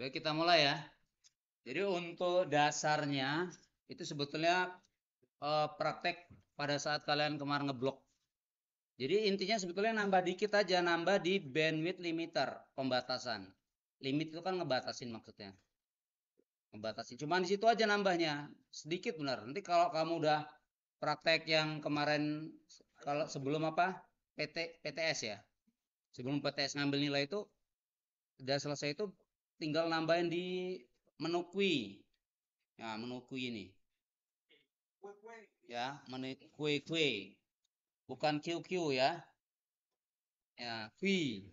Baik, kita mulai ya. Jadi untuk dasarnya itu sebetulnya praktek pada saat kalian kemarin ngeblok. Jadi intinya sebetulnya nambah dikit aja, nambah di bandwidth limiter, pembatasan. Limit itu kan ngebatasin maksudnya. Ngebatasin. Cuma di situ aja nambahnya, sedikit benar. Nanti kalau kamu udah praktek yang kemarin kalau sebelum apa? PTS ya. Sebelum PTS ngambil nilai itu udah selesai itu tinggal nambahin di menu kui. Ya, menu kui ini. Ya, menu kue-kue. Bukan QQ ya. Ya, kui.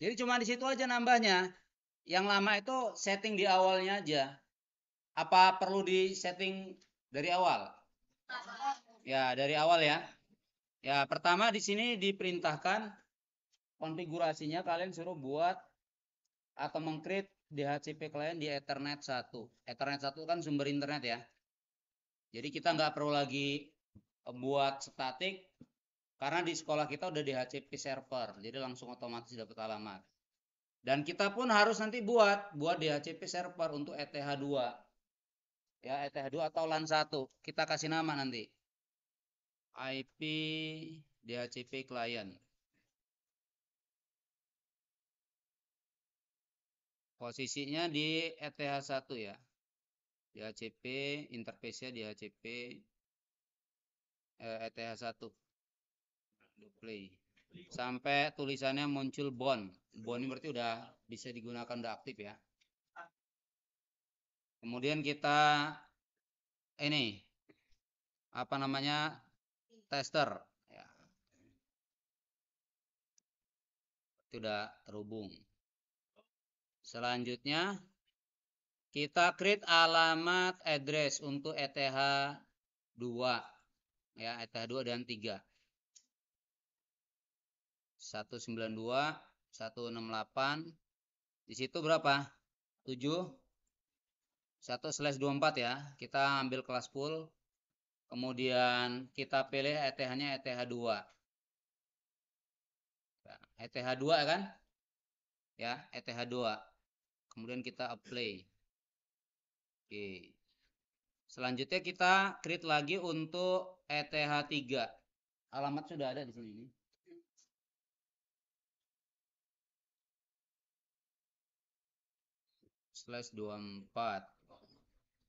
Jadi cuma di situ aja nambahnya. Yang lama itu setting di awalnya aja. Apa perlu di setting dari awal? Ya, dari awal ya. Ya, pertama di sini diperintahkan konfigurasinya kalian suruh buat atau mengcreate DHCP client di Ethernet 1. Ethernet 1 kan sumber internet ya. Jadi kita nggak perlu lagi buat statik karena di sekolah kita udah DHCP server. Jadi langsung otomatis dapat alamat. Dan kita pun harus nanti buat DHCP server untuk ETH2. Ya, ETH2 atau LAN 1. Kita kasih nama nanti. IP DHCP client. Posisinya di ETH1 ya. DHCP interface-nya DHCP ETH1. Play. Sampai tulisannya muncul bond. Bond ini berarti udah bisa digunakan, udah aktif ya. Kemudian kita ini apa namanya? Tester ya. Itu udah terhubung. Selanjutnya kita create alamat address untuk ETH2 ya, ETH2 dan 3. 192.168. Di situ berapa? 7 1/24 ya. Kita ambil kelas full. Kemudian kita pilih ETH-nya ETH2. ETH2 kan? Ya, ETH2. Kemudian kita apply. Oke. Selanjutnya kita create lagi untuk ETH3. Alamat sudah ada di sini. /24.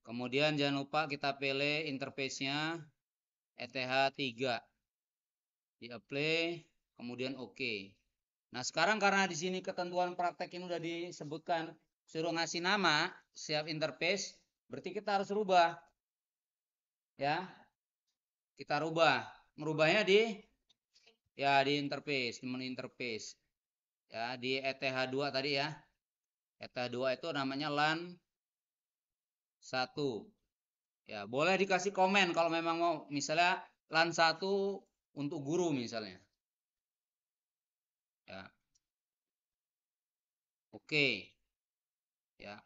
Kemudian jangan lupa kita pilih interface-nya ETH3. Di apply, kemudian oke. Nah, sekarang karena di sini ketentuan praktek ini udah disebutkan suruh ngasih nama siap interface, berarti kita harus rubah. Ya. Kita rubah. Merubahnya di interface, di menu interface. Ya, di ETH2 tadi ya. ETH2 itu namanya LAN 1. Ya, boleh dikasih komen kalau memang mau, misalnya LAN 1 untuk guru misalnya. Ya. Oke. Ya.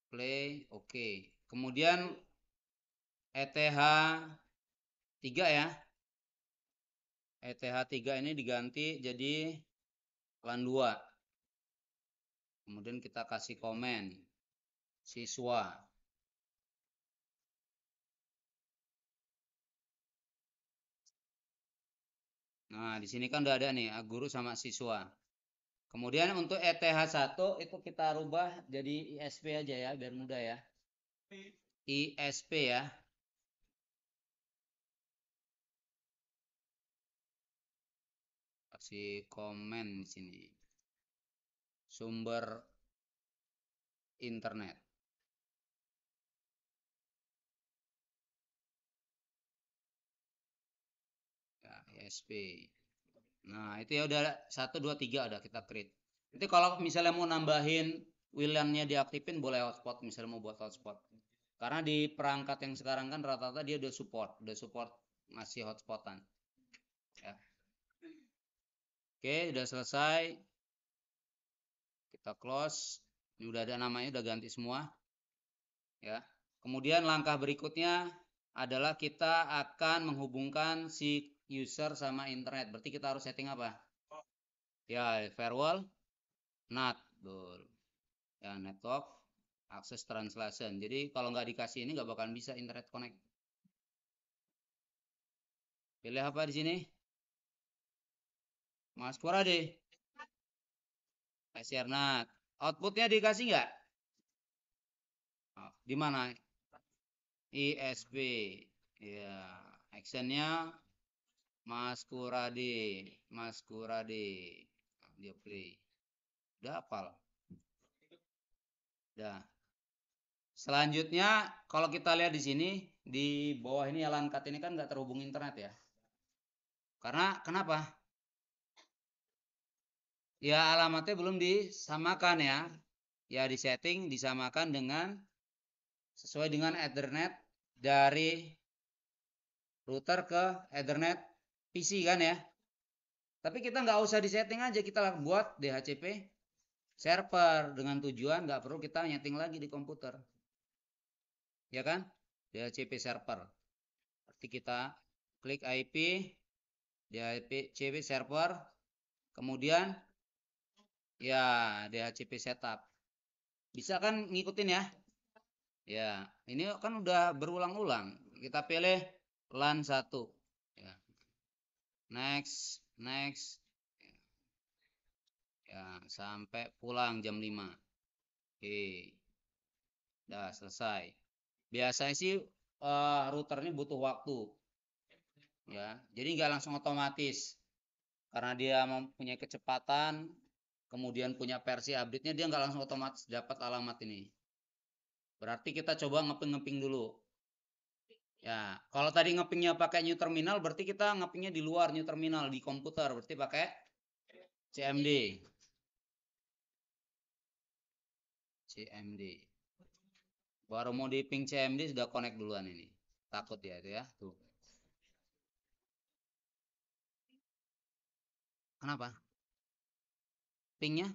Play, oke. Kemudian ETH3 ya. ETH3 ini diganti jadi LAN 2. Kemudian kita kasih komen siswa. Nah, di sini kan udah ada nih guru sama siswa. Kemudian untuk ETH1 itu kita rubah jadi ISP aja ya, biar mudah ya. ISP ya. Kasih komen di sini. Sumber internet. Ya, ISP. Nah, itu ya udah 1 2 3 udah kita create. Nanti kalau misalnya mau nambahin WLAN-nya diaktifin boleh hotspot, misalnya mau buat hotspot. Karena di perangkat yang sekarang kan rata-rata dia udah support ngasih hotspotan. Ya. Oke, udah selesai. Kita close. Ini udah ada namanya, udah ganti semua. Ya. Kemudian langkah berikutnya adalah kita akan menghubungkan si user sama internet. Berarti kita harus setting apa? Ya, firewall. NAT, betul. Ya, network access translation. Jadi kalau nggak dikasih ini nggak bakalan bisa internet connect. Pilih apa di sini? Mas Pura deh. Share NAT. Outputnya dikasih nggak? Oh, di mana? ISP. Ya, actionnya Mas Kurade. Mas Kurade. Dia play. Udah hafal. Udah. Selanjutnya, kalau kita lihat di sini, di bawah ini LAN card ini kan nggak terhubung internet ya. Karena kenapa? Ya alamatnya belum disamakan ya. Ya di setting disamakan dengan sesuai dengan Ethernet dari router ke Ethernet PC kan ya. Tapi kita nggak usah di setting aja, kita buat DHCP server dengan tujuan nggak perlu kita nyeting lagi di komputer. Ya kan? DHCP server. Berarti kita klik IP DHCP server, kemudian ya DHCP setup. Bisa kan ngikutin ya? Ya, ini kan udah berulang-ulang. Kita pilih LAN 1. Ya. Next, next. Ya, sampai pulang jam 5. Oke. Udah selesai. Biasanya sih router ini butuh waktu. Ya, jadi nggak langsung otomatis. Karena dia mempunyai kecepatan, kemudian punya versi update-nya, dia nggak langsung otomatis dapat alamat ini. Berarti kita coba ngeping-ngeping dulu. Ya, kalau tadi ngepingnya pakai new terminal, berarti kita ngepingnya di luar new terminal di komputer, berarti pakai CMD. CMD. Baru mau di ping CMD sudah connect duluan ini. Takut ya itu ya. Tuh. Kenapa? Pingnya?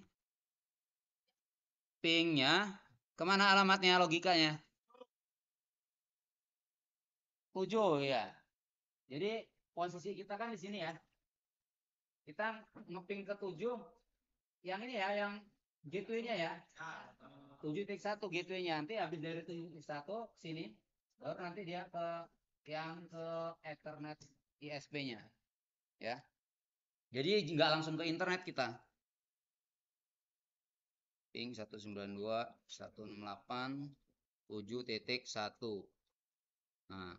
Pingnya kemana alamatnya logikanya? 7 ya. Jadi posisi kita kan di sini ya. Kita ngeping ke 7. Yang ini ya, yang gateway-nya ya. 7.1 gateway-nya. Nanti habis dari 7.1 sini, baru nanti dia ke yang ke Ethernet ISP-nya. Ya. Jadi nggak langsung ke internet kita. Ping 192.168.7.1. Nah,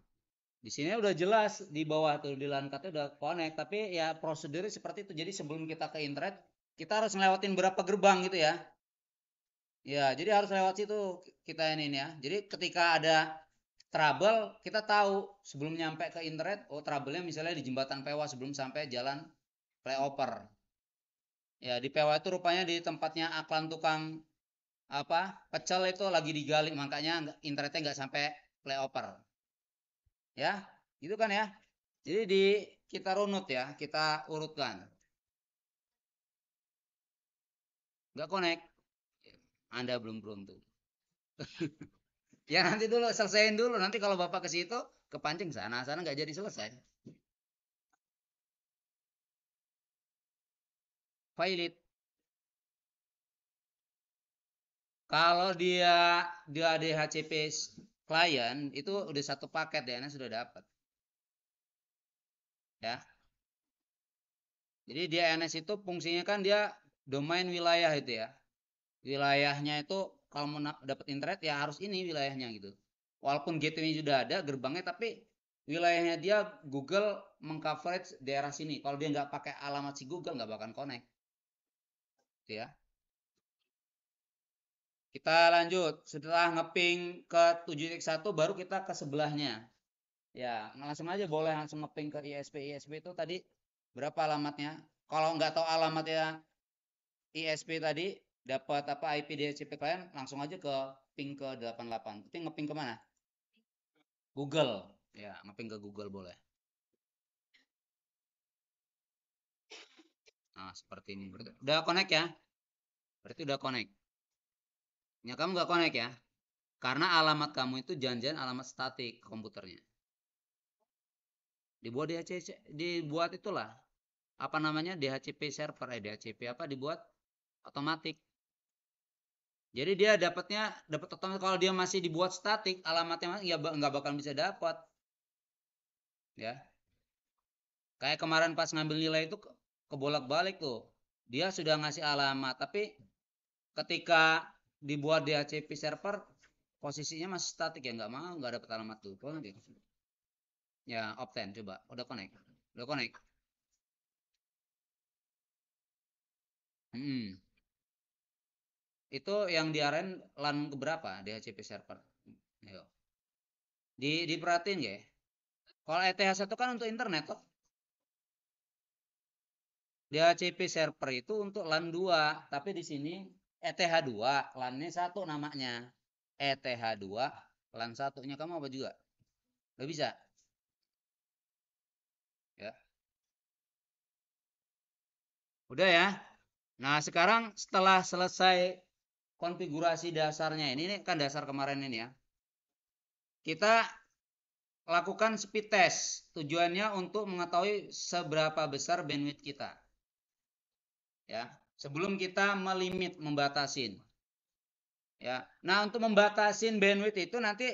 di sini udah jelas di bawah tuh di LAN card udah connect, tapi ya prosedurnya seperti itu. Jadi sebelum kita ke internet, kita harus ngelewatin berapa gerbang gitu ya. Ya, jadi harus lewat situ kita ini ya. Jadi ketika ada trouble, kita tahu sebelum nyampe ke internet, oh trouble-nya misalnya di jembatan Pewa sebelum sampai jalan flyover. Ya, di Pewa itu rupanya di tempatnya Aklan tukang apa pecel itu lagi digali, makanya internetnya nggak sampai flyover. Ya, gitu kan ya. Jadi kita runut ya, kita urutkan. Nggak connect, Anda belum beruntung. Ya nanti dulu selesaiin dulu. Nanti kalau Bapak ke situ kepancing sana nggak jadi selesai. Pilot. Kalau dia DHCP klien itu udah satu paket DNS sudah dapat. Ya. Jadi DNS itu fungsinya kan dia domain wilayah itu ya. Wilayahnya itu kalau mau dapat internet ya harus ini wilayahnya gitu. Walaupun gateway sudah ada gerbangnya, tapi wilayahnya dia Google mengcoverage daerah sini. Kalau dia nggak pakai alamat si Google nggak bakal connect. Gitu ya. Kita lanjut. Setelah ngeping ke 7.1 baru kita ke sebelahnya. Ya, langsung aja boleh langsung ngeping ke ISP. ISP itu tadi berapa alamatnya? Kalau nggak tahu alamatnya ISP tadi, dapat apa IP DHCP klien, langsung aja ke ping ke 88. Tapi ngeping ke mana? Google. Ya, ngeping ke Google boleh. Nah, seperti ini. Berarti udah connect ya? Berarti udah connect. Ya, kamu nggak connect ya? Karena alamat kamu itu janjian alamat statik komputernya. Dibuat itulah apa namanya DHCP server DHCP apa dibuat otomatis. Jadi dia dapat otomatis. Kalau dia masih dibuat statik, alamatnya ya nggak bakal bisa dapat. Ya. Kayak kemarin pas ngambil nilai itu kebolak-balik tuh. Dia sudah ngasih alamat, tapi ketika dibuat di HCP server posisinya masih statik ya nggak dapat alamat tuh. Ya, Opten coba. Udah connect. Udah connect. Hmm. Itu yang diarahin LAN keberapa di HCP server? Ayo. Diperhatiin ya. Kalau ETH1 kan untuk internet toh. Di HCP server itu untuk LAN 2, tapi di sini ETH2, LAN-nya satu namanya. ETH2, LAN satunya kamu apa juga? Gak bisa. Ya. Udah ya. Nah, sekarang setelah selesai konfigurasi dasarnya ini kan dasar kemarin ini ya. Kita lakukan speed test. Tujuannya untuk mengetahui seberapa besar bandwidth kita. Ya, sebelum kita melimit membatasin. Ya. Nah, untuk membatasin bandwidth itu nanti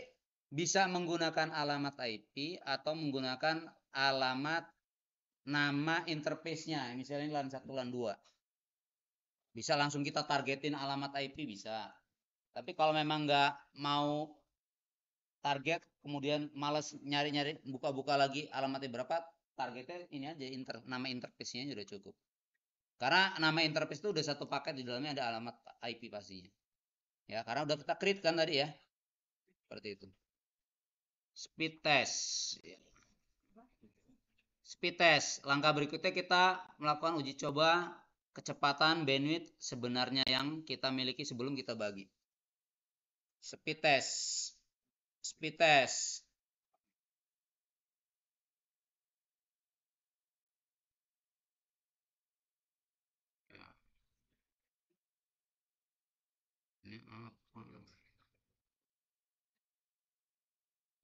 bisa menggunakan alamat IP atau menggunakan alamat nama interface-nya. Misalnya LAN 1 LAN 2. Bisa langsung kita targetin alamat IP bisa. Tapi kalau memang nggak mau target, kemudian males nyari-nyari buka-buka lagi alamatnya berapa, targetnya ini aja nama interface-nya sudah cukup. Karena nama interface itu udah satu paket, di dalamnya ada alamat IP pastinya. Ya, karena udah kita create kan tadi ya. Seperti itu. Speed test. Speed test. Langkah berikutnya kita melakukan uji coba kecepatan bandwidth sebenarnya yang kita miliki sebelum kita bagi. Speed test. Speed test. Ini apa?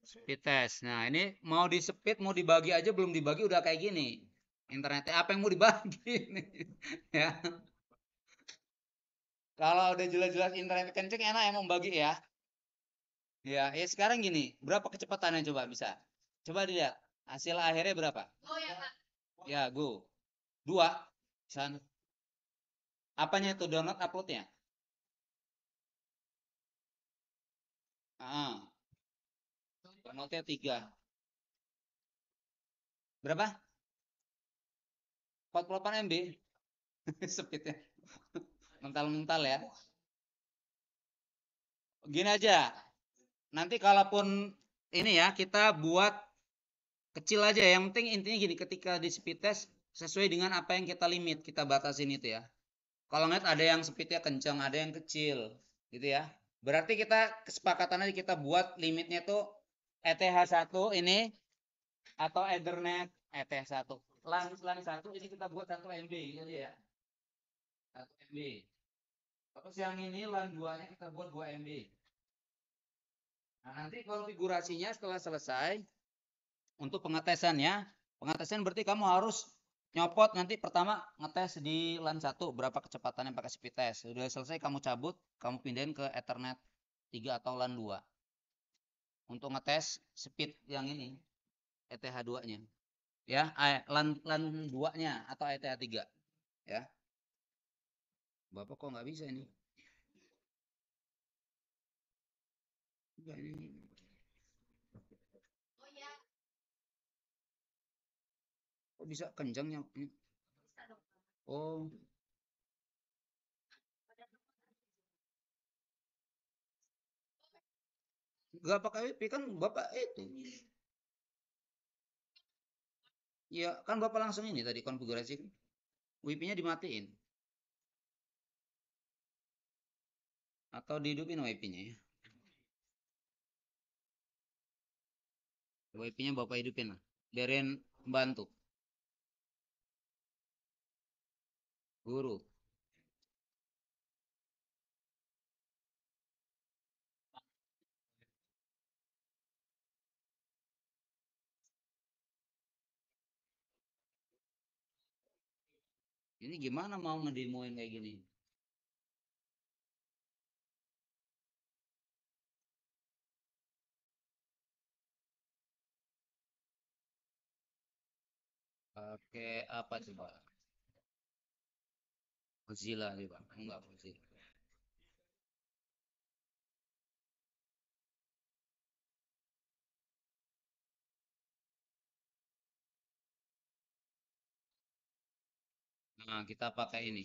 Speed test. Nah, ini mau di speed, mau dibagi aja belum dibagi udah kayak gini. Internetnya apa yang mau dibagi ini? Ya. Kalau udah jelas-jelas internet kenceng enak emang bagi ya. Ya, sekarang gini, berapa kecepatannya coba bisa? Coba dilihat. Hasil akhirnya berapa? Ya, go. 2. Sana. Apanya itu download uploadnya? Ah, downloadnya 3. Berapa? 48 MB. Speednya. Mental-mental ya. Gini aja. Nanti kalaupun ini ya, kita buat kecil aja. Yang penting intinya gini, ketika di speed test sesuai dengan apa yang kita limit, kita batasin itu ya. Kalau ngeliat ada yang speednya kencang, ada yang kecil, gitu ya. Berarti kita kesepakatan aja kita buat limitnya tuh ETH1 ini atau Ethernet ETH1. LAN 1 ini kita buat 1 MB gitu ya. 1 MB. Terus yang ini LAN 2-nya kita buat 2 MB. Nah, nanti konfigurasinya setelah selesai untuk pengetesannya, pengetesan berarti kamu harus nyopot nanti pertama ngetes di LAN 1 berapa kecepatannya pakai speed test. Sudah selesai kamu cabut, kamu pindahin ke Ethernet 3 atau LAN 2. Untuk ngetes speed yang ini ETH2-nya. Ya, LAN 2-nya atau ETH3 ya. Bapak kok nggak bisa ini? Ini. Kok bisa kencangnya? Oh, nggak pakai WiFi kan Bapak itu. Ya, kan Bapak langsung ini tadi konfigurasi. WiFi-nya dimatiin. Atau dihidupin WiFi-nya ya. WiFi-nya Bapak hidupin lah. Biarin bantu. Guru. Ini gimana mau ngedemoin kayak gini? Pakai apa coba? Mozilla coba. Enggak Mozilla. Nah, kita pakai ini.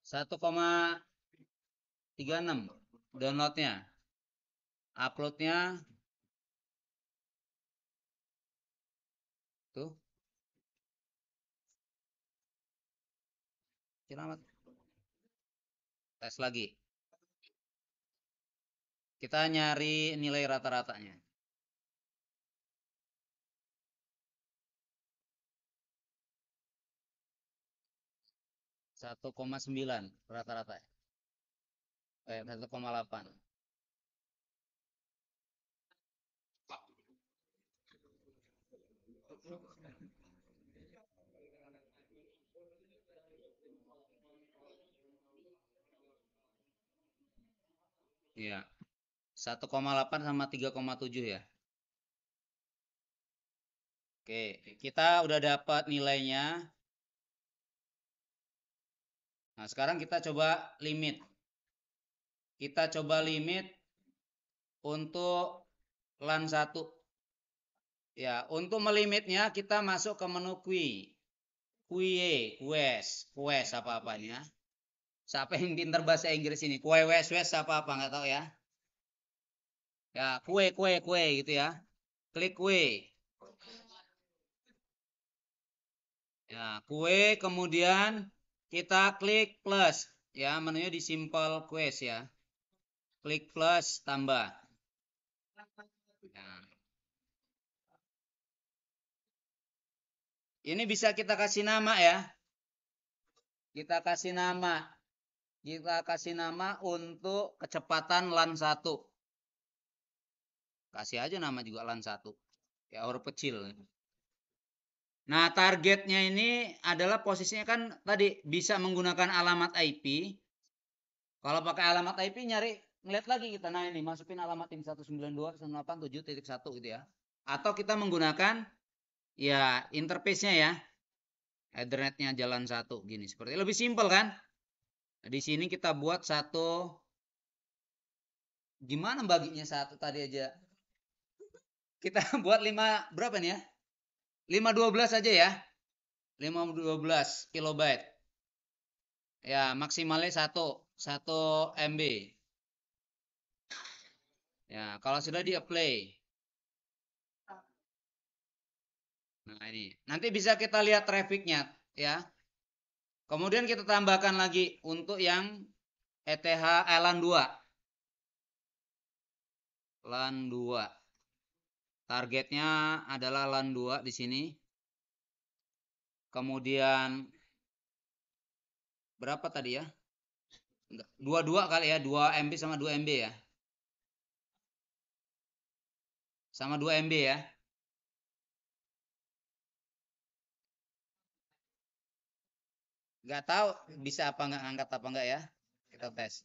Satu koma tiga enam downloadnya. Uploadnya tuh. Selamat. Tes lagi. Kita nyari nilai rata-ratanya. 1,9 rata-rata. 1,8. Iya. 1,8 sama 3,7 ya. Oke, kita udah dapat nilainya. Nah, sekarang kita coba limit. Kita coba limit untuk LAN 1. Ya, untuk melimitnya kita masuk ke menu quest apa-apanya. Siapa yang pintar bahasa Inggris ini? Quest apa-apa nggak tahu ya. Ya, kue gitu ya. Klik kue. Ya, kue kemudian kita klik plus. Ya, menunya di simple quest ya. Klik plus tambah. Ya. Ini bisa kita kasih nama ya. Kita kasih nama. Kita kasih nama untuk kecepatan LAN 1. Kasih aja nama juga LAN 1. Ya, huruf kecil. Nah, targetnya ini adalah posisinya kan tadi bisa menggunakan alamat IP. Kalau pakai alamat IP nyari ngeliat lagi kita. Nah, ini masukin alamat yang 192.168.7.1 gitu ya. Atau kita menggunakan ya interface-nya ya. Ethernetnya jalan 1 gini seperti lebih simpel kan? Nah, di sini kita buat satu gimana baginya satu tadi aja. Kita buat 5 berapa nih ya? 512 aja ya. 512 kilobyte. Ya, maksimalnya 1 MB. Ya, kalau sudah di-apply. Nah, ini. Nanti bisa kita lihat trafficnya ya. Kemudian kita tambahkan lagi untuk yang ETH LAN 2. LAN 2. Targetnya adalah LAN 2 di sini. Kemudian berapa tadi ya? 22 kali ya, 2 MB sama 2 MB ya. Sama 2 MB ya. Nggak tahu bisa apa nggak angkat apa enggak ya. Kita tes.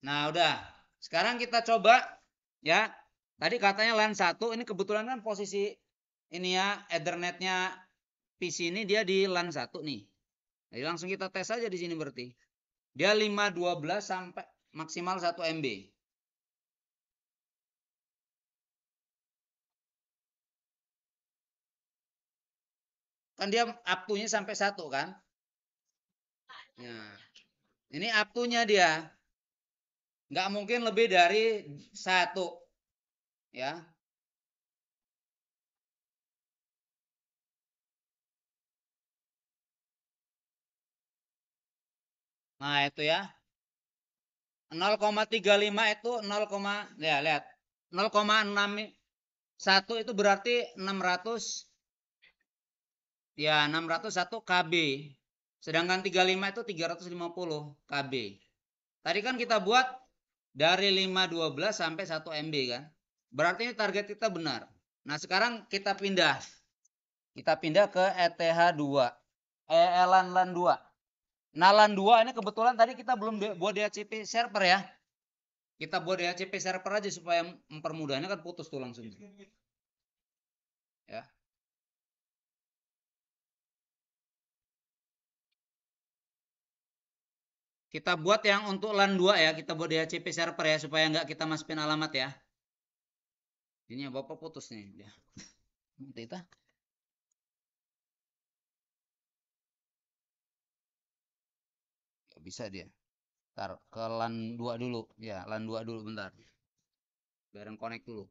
Nah, udah. Sekarang kita coba ya. Tadi katanya LAN 1, ini kebetulan kan posisi ini ya, Ethernetnya PC ini dia di LAN 1 nih. Jadi langsung kita tes aja di sini berarti. Dia 512 sampai maksimal 1 MB. Kan dia up to-nya sampai 1 kan? Nah, ini up to-nya dia. Nggak mungkin lebih dari 1. Ya. Nah, itu ya. 0,35 itu 0, ya lihat. 0,61 itu berarti 600 ya 601 KB. Sedangkan 35 itu 350 KB. Tadi kan kita buat dari 512 sampai 1 MB kan. Berarti ini target kita benar. Nah, sekarang kita pindah. Kita pindah ke ETH2. LAN 2. Nah, LAN 2 ini kebetulan tadi kita belum buat DHCP server ya. Kita buat DHCP server aja supaya mempermudahnya, kan putus tuh langsung. Ya. Kita buat yang untuk LAN 2 ya, kita buat DHCP server ya supaya nggak kita masukin alamat ya. Ini ya Bapak putus nih dia. Kita bisa dia. Ntar ke LAN 2 dulu. Ya, LAN 2 dulu bentar. Biar connect dulu.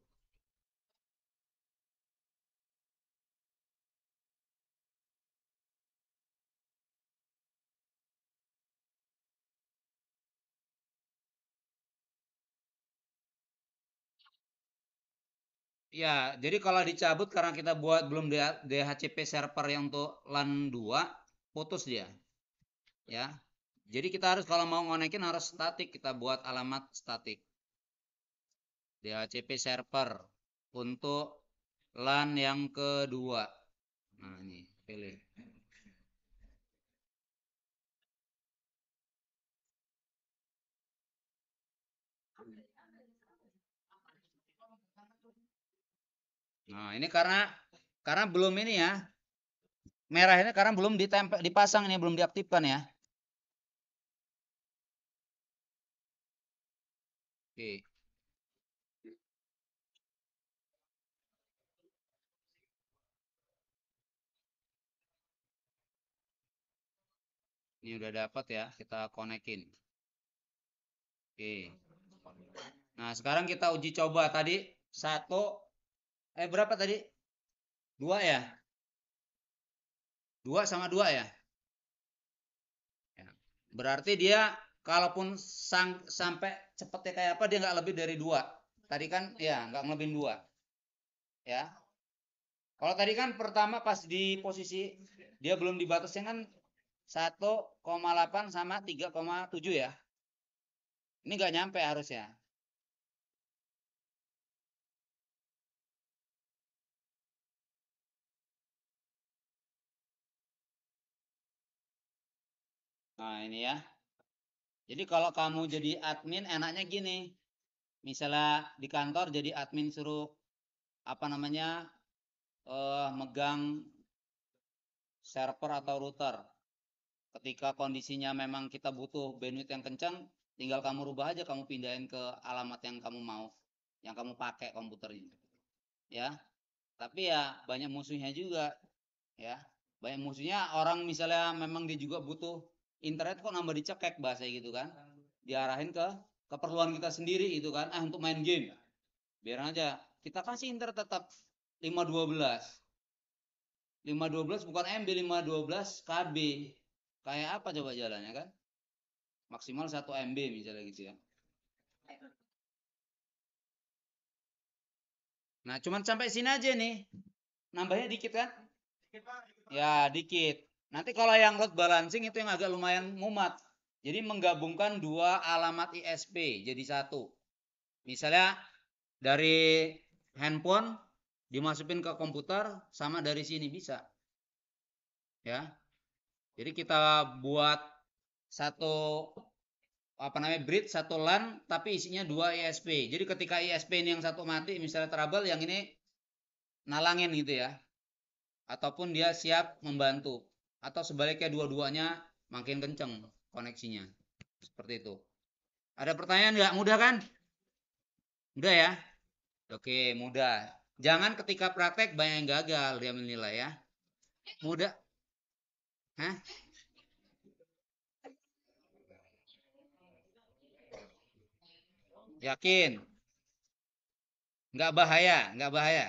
Ya, jadi kalau dicabut karena kita buat belum DHCP server yang untuk LAN 2, putus dia. Ya. Jadi kita harus kalau mau ngonekin harus statik, kita buat alamat statik. DHCP server untuk LAN yang kedua. Nah, ini pilih. Nah, ini karena belum ini ya. Merah ini karena belum dipasang, ini belum diaktifkan ya. Oke. Ini udah dapat ya, kita konekin. Oke. Nah, sekarang kita uji coba tadi berapa tadi? 2 ya? 2 sama 2 ya? Ya. Berarti dia kalaupun sampai cepetnya kayak apa, dia nggak lebih dari 2. Tadi kan ya nggak ngelebihin 2. Ya. Kalau tadi kan pertama pas di posisi dia belum dibatasnya kan 1,8 sama 3,7 ya. Ini nggak nyampe harusnya. Nah, ini ya. Jadi kalau kamu jadi admin enaknya gini. Misalnya di kantor jadi admin suruh apa namanya megang server atau router. Ketika kondisinya memang kita butuh bandwidth yang kencang, tinggal kamu rubah aja, kamu pindahin ke alamat yang kamu mau, yang kamu pakai komputernya. Ya. Tapi ya banyak musuhnya juga, ya. Banyak musuhnya, orang misalnya memang dia juga butuh internet kok nambah dicekek bahasa gitu kan. Diarahin ke keperluan kita sendiri itu kan, untuk main game. Biar aja kita kasih internet tetap 512. 512 bukan MB, 512 KB. Kayak apa coba jalannya kan? Maksimal 1 MB misalnya gitu ya. Nah, cuman sampai sini aja nih. Nambahnya dikit kan? Ya, dikit. Nanti kalau yang load balancing itu yang agak lumayan mumat. Jadi menggabungkan dua alamat ISP jadi satu. Misalnya dari handphone dimasukin ke komputer sama dari sini bisa. Ya. Jadi kita buat satu apa namanya bridge, satu LAN tapi isinya dua ISP. Jadi ketika ISP ini yang satu mati misalnya trouble, yang ini nalangin gitu ya. Ataupun dia siap membantu, atau sebaliknya dua-duanya makin kenceng koneksinya, seperti itu. Ada pertanyaan nggak? Mudah kan? Mudah ya? Oke, mudah. Jangan ketika praktek banyak yang gagal dia menilai ya. Mudah. Hah? Yakin? Nggak bahaya, nggak bahaya.